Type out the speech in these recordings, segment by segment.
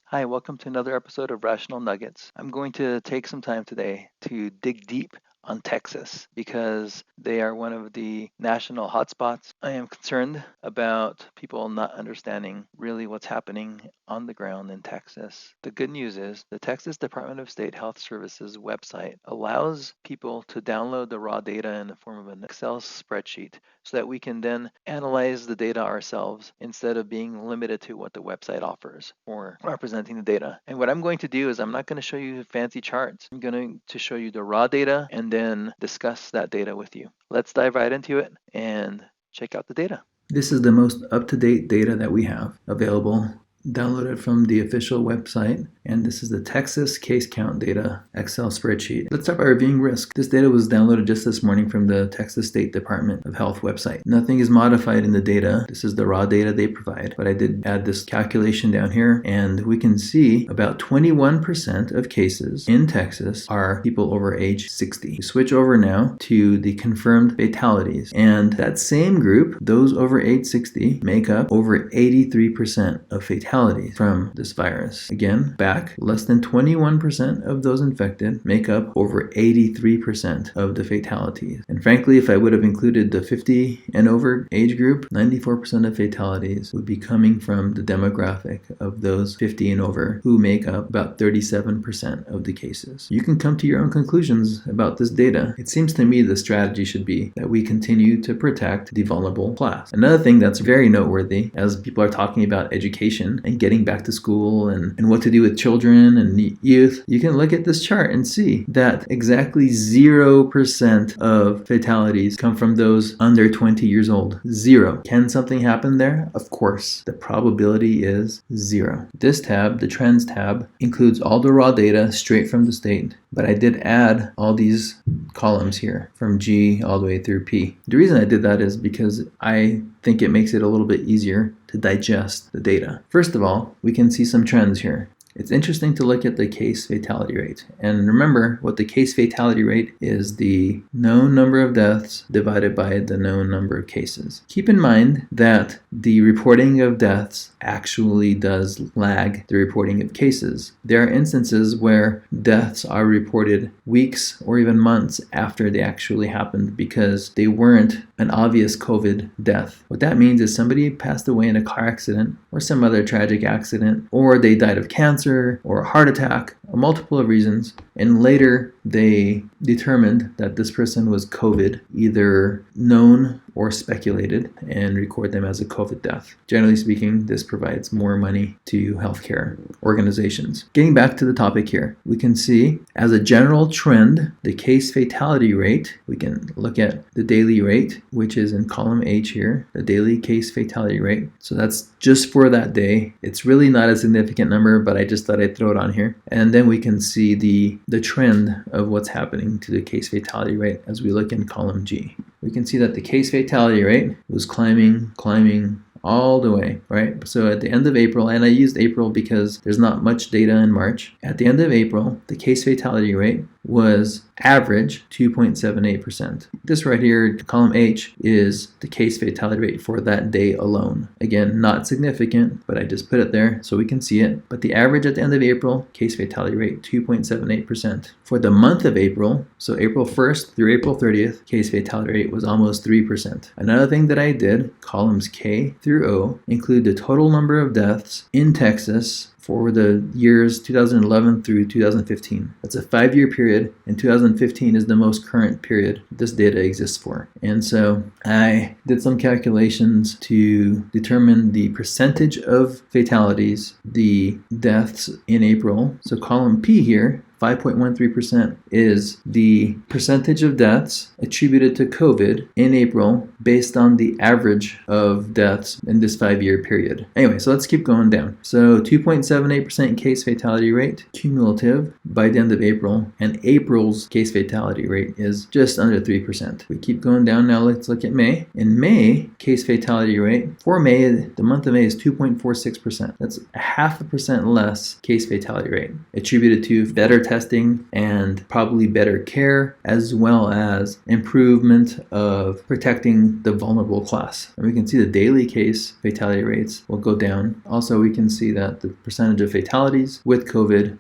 Hi, welcome to another episode of Rational Nuggets. I'm going to take some time today to dig deep on Texas because they are one of the national hotspots. I am concerned about people not understanding really what's happening on the ground in Texas. The good news is the Texas Department of State Health Services website allows people to download the raw data in the form of an Excel spreadsheet so that we can then analyze the data ourselves instead of being limited to what the website offers for representing the data. And what I'm going to do is I'm not going to show you fancy charts. I'm going to show you the raw data and then discuss that data with you. Let's dive right into it and check out the data. This is the most up-to-date data that we have available, downloaded from the official website, and this is the Texas case count data Excel spreadsheet. Let's start by reviewing risk. This data was downloaded just this morning from the Texas State Department of Health website. Nothing is modified in the data. This is the raw data they provide, but I did add this calculation down here, and we can see about 21% of cases in Texas are people over age 60. We switch over now to the confirmed fatalities, and that same group, those over age 60, make up over 83% of fatalities from this virus. Again, back, less than 21% of those infected make up over 83% of the fatalities. And frankly, if I would have included the 50 and over age group, 94% of fatalities would be coming from the demographic of those 50 and over, who make up about 37% of the cases. You can come to your own conclusions about this data. It seems to me the strategy should be that we continue to protect the vulnerable class. Another thing that's very noteworthy, as people are talking about education and getting back to school and what to do with children and youth, you can look at this chart and see that exactly 0% of fatalities come from those under 20 years old. 0. Can something happen there? Of course. The probability is 0. This tab, the trends tab, includes all the raw data straight from the state, but I did add all these columns here from G all the way through P. The reason I did that is because I think it makes it a little bit easier to digest the data. First of all, we can see some trends here. It's interesting to look at the case fatality rate. And remember, what the case fatality rate is the known number of deaths divided by the known number of cases. Keep in mind that the reporting of deaths actually does lag the reporting of cases. There are instances where deaths are reported weeks or even months after they actually happened because they weren't an obvious COVID death. What that means is somebody passed away in a car accident or some other tragic accident, or they died of cancer or a heart attack, a multiple of reasons, and later they determined that this person was COVID, either known or speculated, and record them as a COVID death. Generally speaking, this provides more money to healthcare organizations. Getting back to the topic here, we can see as a general trend, the case fatality rate, we can look at the daily rate, which is in column H here, the daily case fatality rate. So that's just for that day. It's really not a significant number, but I just thought I'd throw it on here. And then we can see the trend of what's happening to the case fatality rate as we look in column G. We can see that the case fatality rate was climbing all the way, right? So at the end of April, and I used April because there's not much data in March. At the end of April, the case fatality rate was average 2.78%. This right here, column H, is the case fatality rate for that day alone. Again, not significant, but I just put it there so we can see it. But the average at the end of April, case fatality rate 2.78%. For the month of April, so April 1st through April 30th, case fatality rate was almost 3%. Another thing that I did, columns K through O, include the total number of deaths in Texas for the years 2011 through 2015. That's a 5-year period, and 2015 is the most current period this data exists for. And so I did some calculations to determine the percentage of fatalities, the deaths in April. So column P here, 5.13% is the percentage of deaths attributed to COVID in April based on the average of deaths in this 5-year period. Anyway, so let's keep going down. So 2.78% case fatality rate cumulative by the end of April, and April's case fatality rate is just under 3%. We keep going down now. Let's look at May. In May, case fatality rate for May, the month of May, is 2.46%. That's 0.5% less case fatality rate attributed to better testing and probably better care, as well as improvement of protecting the vulnerable class. And we can see the daily case fatality rates will go down. Also, we can see that the percentage of fatalities with COVID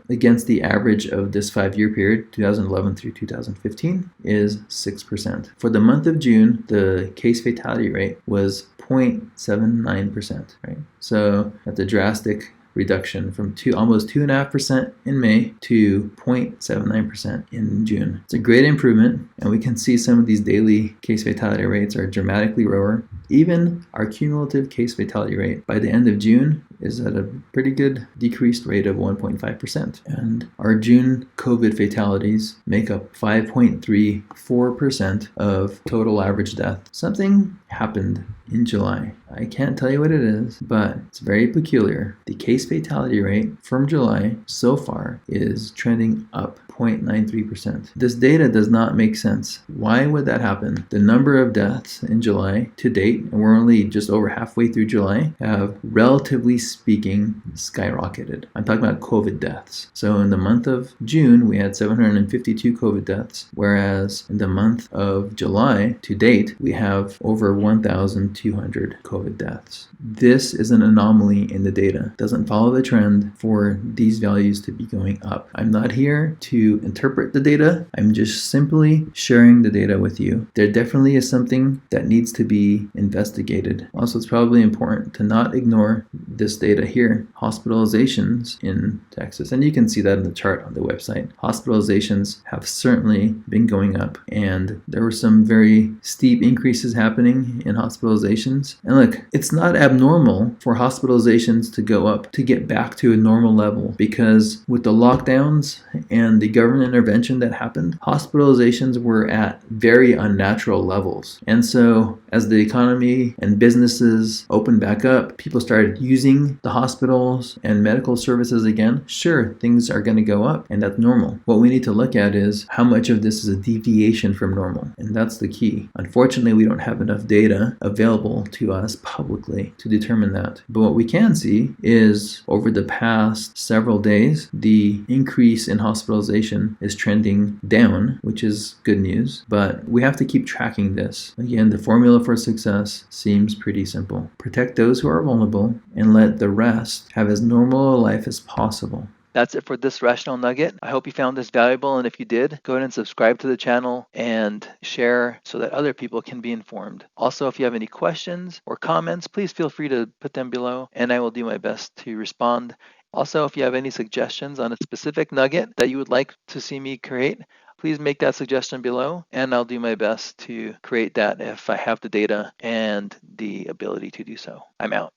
against the average of this 5-year period, 2011 through 2015, is 6%. For the month of June, the case fatality rate was 0.79%, right? So that's a drastic reduction from almost 2.5% in May to 0.79% in June. It's a great improvement, and we can see some of these daily case fatality rates are dramatically lower. Even our cumulative case fatality rate by the end of June is at a pretty good decreased rate of 1.5%. And our June COVID fatalities make up 5.34% of total average death. Something happened in July. I can't tell you what it is, but it's very peculiar. The case fatality rate from July so far is trending up 0.93%. This data does not make sense. Why would that happen? The number of deaths in July to date, and we're only just over halfway through July, have relatively speaking skyrocketed. I'm talking about COVID deaths. So in the month of June, we had 752 COVID deaths, whereas in the month of July to date, we have over 1,200 COVID deaths. This is an anomaly in the data. It doesn't follow the trend for these values to be going up. I'm not here to interpret the data. I'm just simply sharing the data with you. There definitely is something that needs to be investigated. Also, it's probably important to not ignore this data here. Hospitalizations in Texas, and you can see that in the chart on the website. Hospitalizations have certainly been going up, and there were some very steep increases happening in hospitalizations. And look, it's not abnormal for hospitalizations to go up to get back to a normal level, because with the lockdowns and the government intervention that happened, hospitalizations were at very unnatural levels. And so as the economy and businesses opened back up, people started using the hospitals and medical services again. Sure, things are going to go up, and that's normal. What we need to look at is how much of this is a deviation from normal, and that's the key. Unfortunately, we don't have enough data available to us publicly to determine that. But what we can see is over the past several days, the increase in hospitalization is trending down, which is good news, but we have to keep tracking this. Again, the formula for success seems pretty simple. Protect those who are vulnerable and let the rest have as normal a life as possible. That's it for this Rational Nugget. I hope you found this valuable, and if you did, go ahead and subscribe to the channel and share so that other people can be informed. Also, if you have any questions or comments, please feel free to put them below, and I will do my best to respond. Also, if you have any suggestions on a specific nugget that you would like to see me create, please make that suggestion below, and I'll do my best to create that if I have the data and the ability to do so. I'm out.